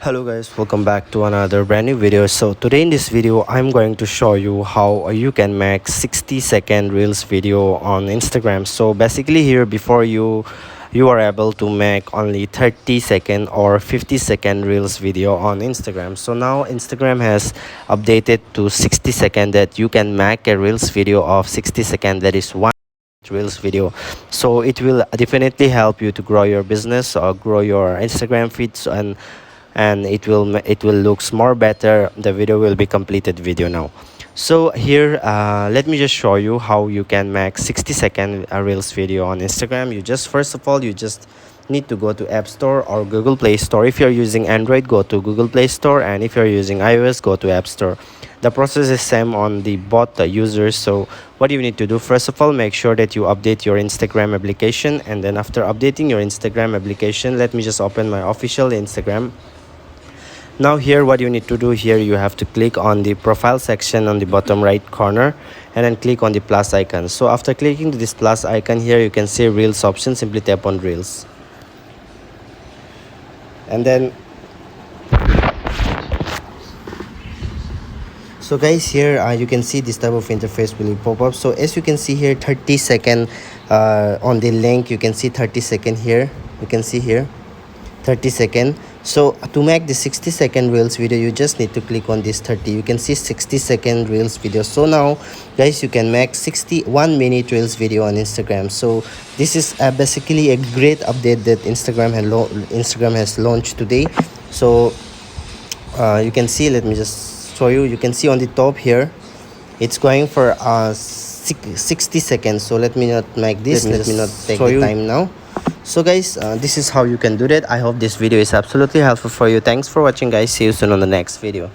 Hello guys, welcome back to another brand new video. So today in this video I'm going to show you how you can make 60-second reels video on Instagram. So basically here before you are able to make only 30-second or 50-second reels video on Instagram. So now Instagram has updated to 60-second that you can make a reels video of 60-second, that is one reels video. So it will definitely help you to grow your business or grow your Instagram feeds, and it will looks more better. The video will be completed video now. So here let me just show you how you can make 60-second reels video on Instagram. You just first of all you just need to go to App Store or Google Play Store. If you're using Android, go to Google Play Store, and if you're using iOS, go to App Store. The process is same on the both users. So what you need to do, first of all, make sure that you update your Instagram application, and then after updating your Instagram application, let me just open my official Instagram. Now here what you need to do, here you have to click on the profile section on the bottom right corner and then click on the plus icon. So after clicking to this plus icon, here you can see reels option. Simply tap on reels, and then so guys, here you can see this type of interface will pop up. So as you can see here, 30-second on the link, you can see 30-second here. You can see here 30-second. So to make the 60-second reels video, you just need to click on this 30. You can see 60-second reels video. So now guys, you can make 61-minute reels video on Instagram. So this is basically a great update that Instagram has launched today. So you can see, let me just show you. You can see on the top here, it's going for 60 seconds. So let me not make this. Let me not take the time now. So guys, this is how you can do that. I hope this video is absolutely helpful for you. Thanks for watching guys. See you soon on the next video.